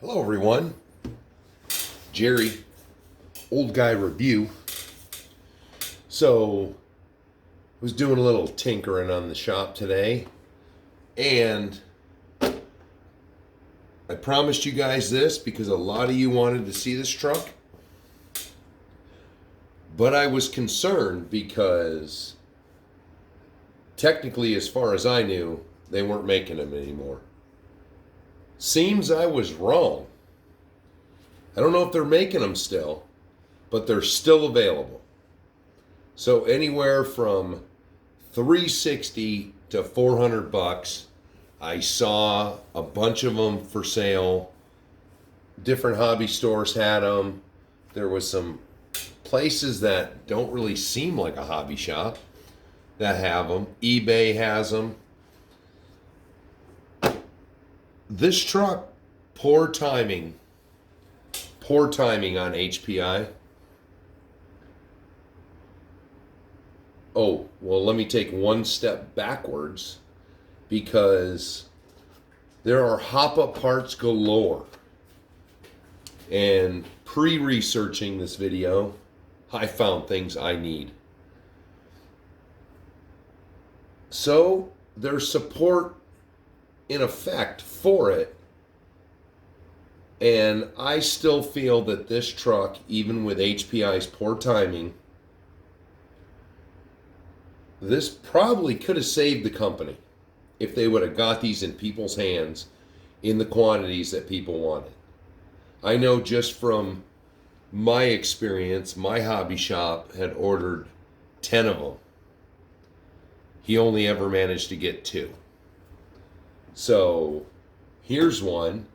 Hello everyone, Jerry, Old Guy Review. So, was doing a little tinkering on the shop today, and I promised you guys this because a lot of you wanted to see this truck, but I was concerned because technically, as far as I knew, they weren't making them anymore. Seems I was wrong. I don't know if they're making them still, but they're still available. So anywhere from $360 to $400. I saw a bunch of them for sale. Different hobby stores had them. There was some places that don't really seem like a hobby shop that have them. eBay has them. This truck, poor timing on HPI. Oh, well, let me take one step backwards because there are hop-up parts galore. And pre-researching this video, I found things I need. So there's support in effect for it, and I still feel that this truck, even with HPI's poor timing, this probably could have saved the company if they would have got these in people's hands in the quantities that people wanted. I know just from my experience, my hobby shop had ordered 10 of them. He only ever managed to get 2. So, here's one.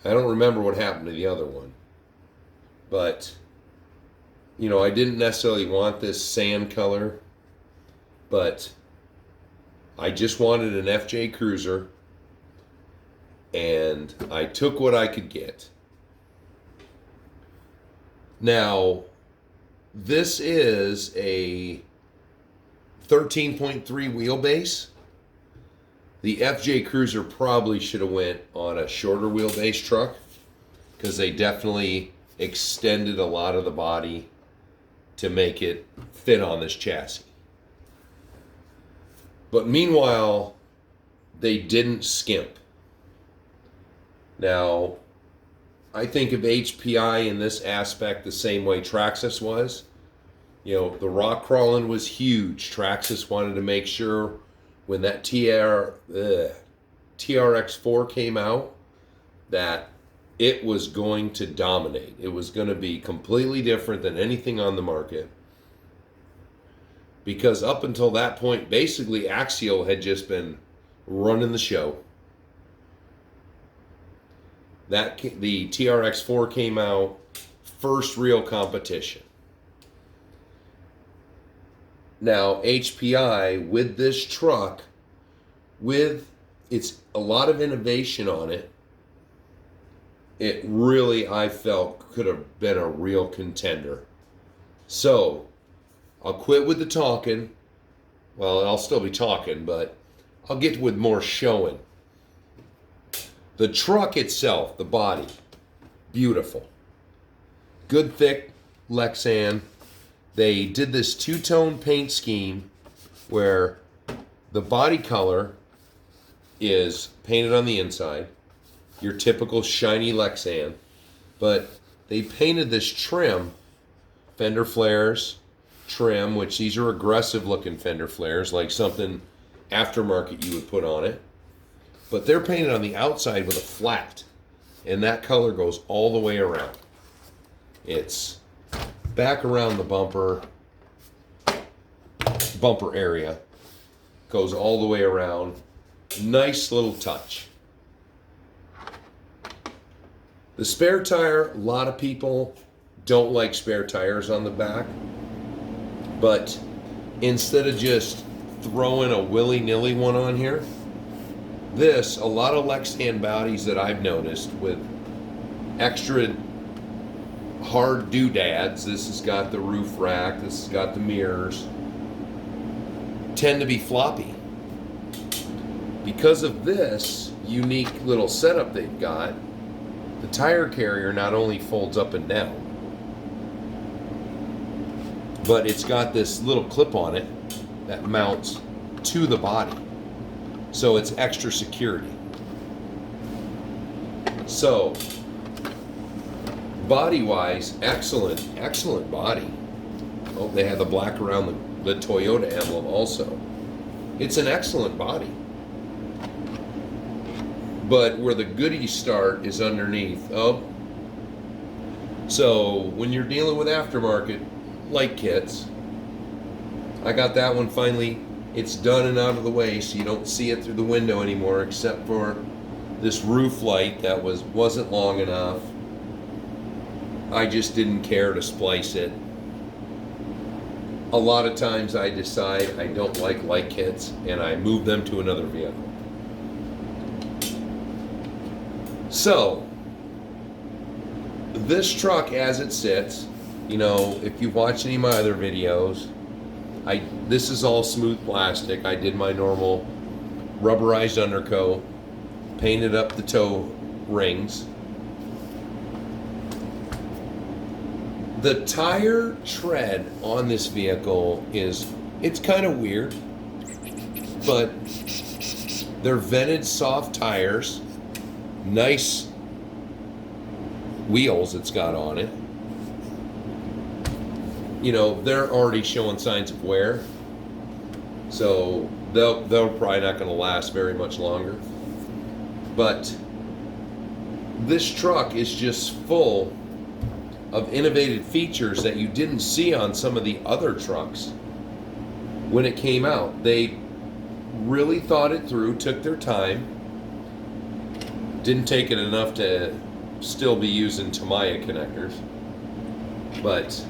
I don't remember what happened to the other one. But, I didn't necessarily want this sand color. But I just wanted an FJ Cruiser. And I took what I could get. Now, this is a 13.3 wheelbase. The FJ Cruiser probably should have went on a shorter wheelbase truck because they definitely extended a lot of the body to make it fit on this chassis. But meanwhile, they didn't skimp. Now, I think of HPI in this aspect the same way Traxxas was. The rock crawling was huge. Traxxas wanted to make sure when that TRX4 came out, that it was going to dominate. It was going to be completely different than anything on the market. Because up until that point, basically Axial had just been running the show. The TRX4 came out, first real competition. Now, HPI, with this truck, with a lot of innovation on it, it really, I felt, could have been a real contender. So, I'll quit with the talking. Well, I'll still be talking, but I'll get with more showing. The truck itself, the body, beautiful. Good thick Lexan. They did this two-tone paint scheme where the body color is painted on the inside, your typical shiny Lexan, but they painted this trim, fender flares trim, which these are aggressive-looking fender flares, like something aftermarket you would put on it, but they're painted on the outside with a flat, and that color goes all the way around. It's back around the bumper area, goes all the way around. Nice little touch. The spare tire, a lot of people don't like spare tires on the back, but instead of just throwing a willy-nilly one on here, a lot of Lexan bodies that I've noticed with extra hard doodads, this has got the roof rack, this has got the mirrors, tend to be floppy. Because of this unique little setup they've got, the tire carrier not only folds up and down, but it's got this little clip on it that mounts to the body. So it's extra security. So, body-wise, excellent body. Oh, they have the black around the Toyota emblem also. It's an excellent body. But where the goodies start is underneath. Oh, so when you're dealing with aftermarket light kits, I got that one finally. It's done and out of the way, so you don't see it through the window anymore, except for this roof light that wasn't long enough. I just didn't care to splice it. A lot of times I decide I don't like light kits and I move them to another vehicle. So, this truck as it sits, you know, if you watch any of my other videos, this is all smooth plastic. I did my normal rubberized undercoat, painted up the toe rings. The tire tread on this vehicle it's kind of weird, but they're vented soft tires, nice wheels it's got on it. You know, they're already showing signs of wear, so they're probably not going to last very much longer. But this truck is just full of innovative features that you didn't see on some of the other trucks when it came out. They really thought it through, took their time, didn't take it enough to still be using Tamiya connectors, but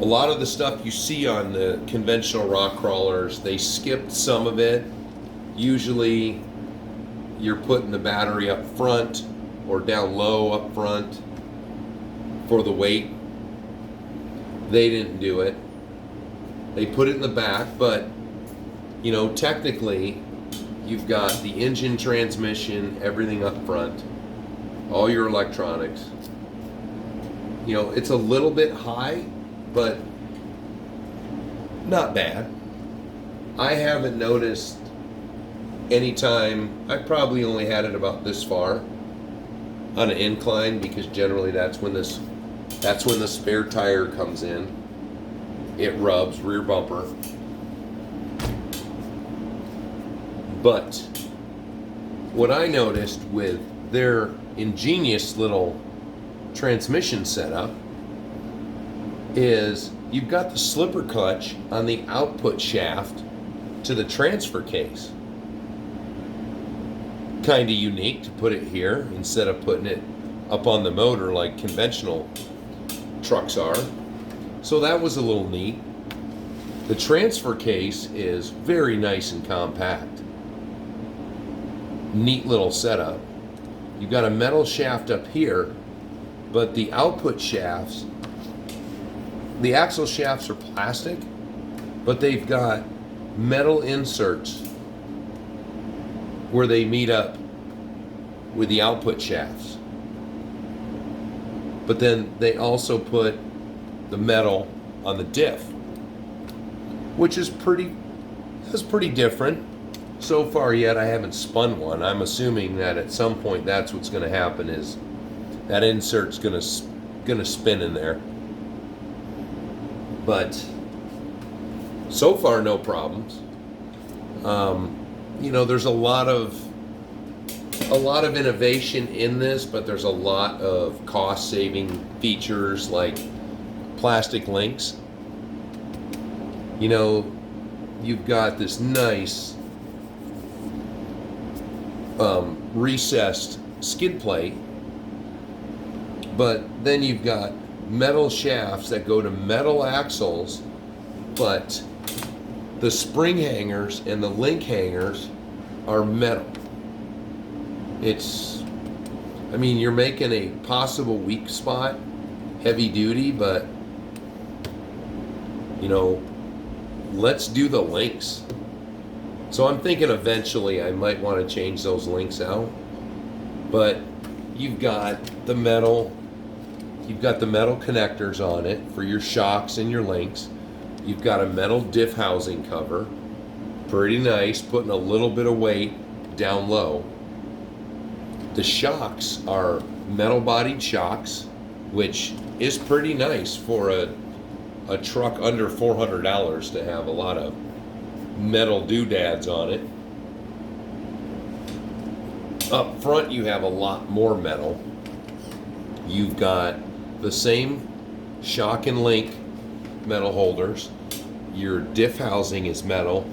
a lot of the stuff you see on the conventional rock crawlers, they skipped some of it. Usually you're putting the battery up front or down low up front for the weight. They didn't do it. They put it in the back, but you know, technically you've got the engine, transmission, everything up front, all your electronics. You know, it's a little bit high, but not bad. I haven't noticed any time. I probably only had it about this far on an incline, because generally that's when the spare tire comes in. It rubs rear bumper. But what I noticed with their ingenious little transmission setup is you've got the slipper clutch on the output shaft to the transfer case. Kind of unique to put it here instead of putting it up on the motor like conventional trucks are. So that was a little neat. The transfer case is very nice and compact. Neat little setup. You've got a metal shaft up here, but the output shafts, the axle shafts are plastic, but they've got metal inserts where they meet up with the output shafts. But then they also put the metal on the diff, which is pretty different. So far yet I haven't spun one. I'm assuming that at some point that's what's going to happen, is that insert's going to spin in there. But so far no problems. You know, there's a lot of innovation in this, but there's a lot of cost-saving features like plastic links. You know, you've got this nice recessed skid plate, but then you've got metal shafts that go to metal axles, but the spring hangers and the link hangers are metal. I mean, you're making a possible weak spot heavy duty, but you know, let's do the links. So I'm thinking eventually I might want to change those links out. But you've got the metal connectors on it for your shocks and your links. You've got a metal diff housing cover. Pretty nice, putting a little bit of weight down low. The shocks are metal bodied shocks, which is pretty nice for a truck under $400 to have a lot of metal doodads on it. Up front you have a lot more metal. You've got the same shock and link metal holders. Your diff housing is metal,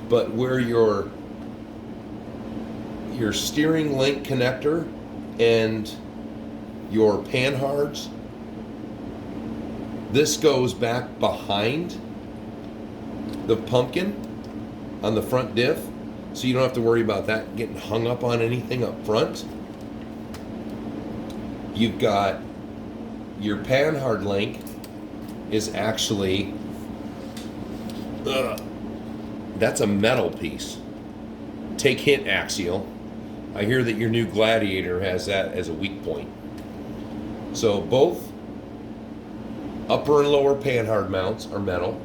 but where your steering link connector and your panhards, this goes back behind the pumpkin on the front diff, so you don't have to worry about that getting hung up on anything up front. You've got your panhard link is actually that's a metal piece. Take hint, Axial. I hear that your new Gladiator has that as a weak point. So both upper and lower panhard mounts are metal.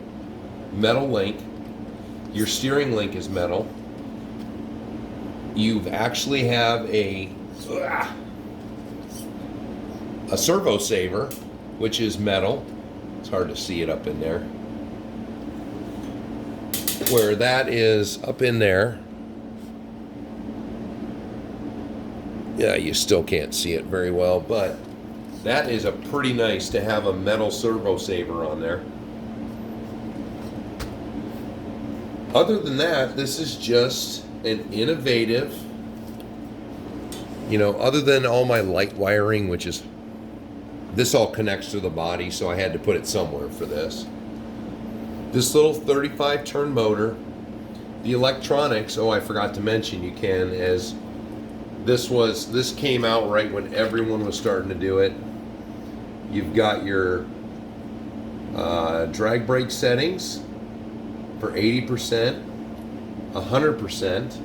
Metal link. Your steering link is metal. You actually have a servo saver, which is metal. It's hard to see it up in there. Where that is up in there. Yeah, you still can't see it very well, but that is a pretty nice to have a metal servo saver on there. Other than that, this is just an innovative, other than all my light wiring, which is, this all connects to the body, so I had to put it somewhere for this. This little 35 turn motor, the electronics, I forgot to mention, you can, as this came out right when everyone was starting to do it. You've got your drag brake settings for 80%, 100%.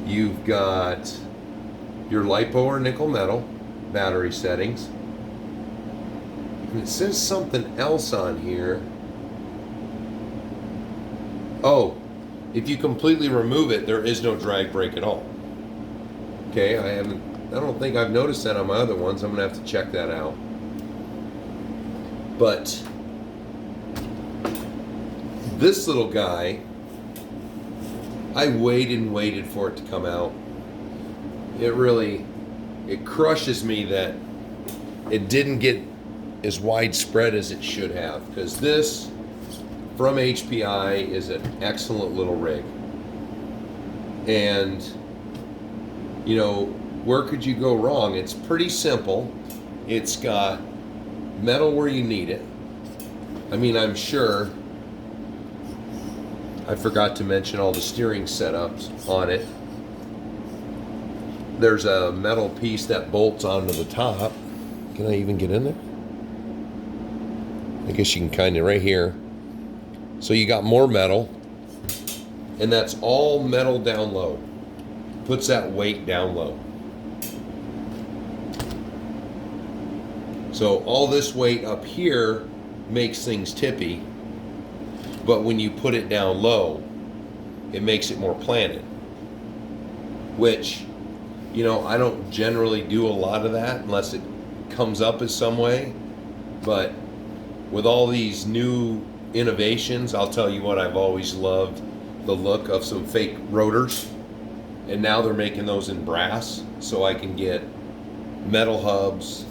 You've got your LiPo or nickel metal battery settings. And it says something else on here. Oh, if you completely remove it, there is no drag brake at all. Okay, I don't think I've noticed that on my other ones. I'm gonna have to check that out. But this little guy, I waited and waited for it to come out. It crushes me that it didn't get as widespread as it should have, because this from HPI is an excellent little rig. And where could you go wrong? It's pretty simple. It's got metal where you need it. I'm sure I forgot to mention all the steering setups on it. There's a metal piece that bolts onto the top. Can I even get in there? I guess you can kind of right here. So you got more metal, and that's all metal down low. Puts that weight down low. So all this weight up here makes things tippy, but when you put it down low, it makes it more planted. Which, I don't generally do a lot of that unless it comes up as some way. But with all these new innovations, I'll tell you what, I've always loved the look of some fake rotors. And now they're making those in brass, so I can get metal hubs,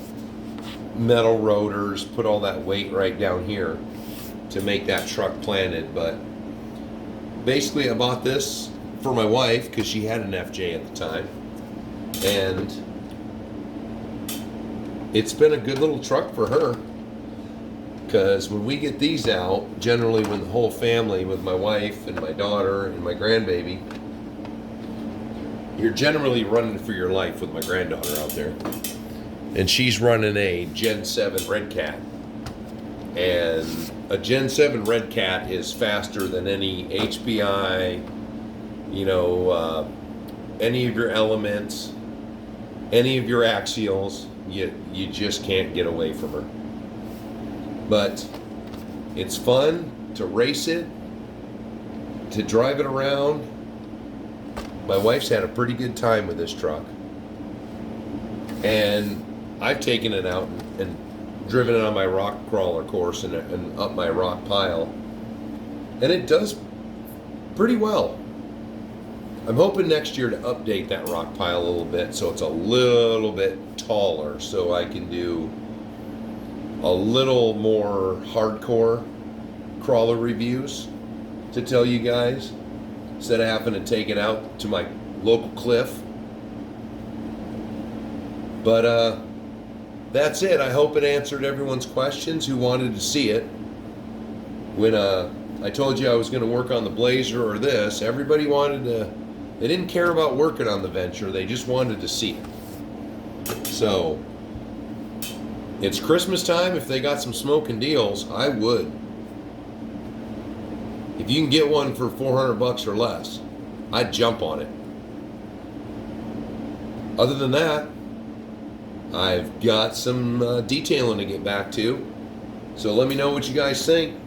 metal rotors, put all that weight right down here to make that truck planted. But basically I bought this for my wife because she had an FJ at the time, and it's been a good little truck for her, because when we get these out, generally when the whole family, with my wife and my daughter and my grandbaby, you're generally running for your life with my granddaughter out there. And she's running a Gen 7 Red Cat. And a Gen 7 Red Cat is faster than any HPI, any of your elements, any of your axials, you just can't get away from her. But it's fun to race it, to drive it around. My wife's had a pretty good time with this truck. And I've taken it out and driven it on my rock crawler course and up my rock pile. And it does pretty well. I'm hoping next year to update that rock pile a little bit so it's a little bit taller, so I can do a little more hardcore crawler reviews to tell you guys, instead of having to take it out to my local cliff. But that's it. I hope it answered everyone's questions who wanted to see it. When I told you I was going to work on the Blazer or this, everybody wanted to, they didn't care about working on the Venture, they just wanted to see it. So it's Christmas time. If they got some smoking deals, I would. If you can get one for $400 or less, I'd jump on it. Other than that, I've got some detailing to get back to. So let me know what you guys think.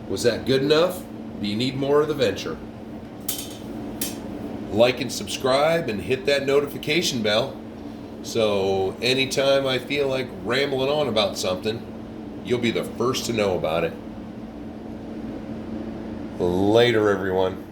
Was that good enough? Do you need more of the Venture? Like and subscribe and hit that notification bell. So anytime I feel like rambling on about something, you'll be the first to know about it. Later, everyone.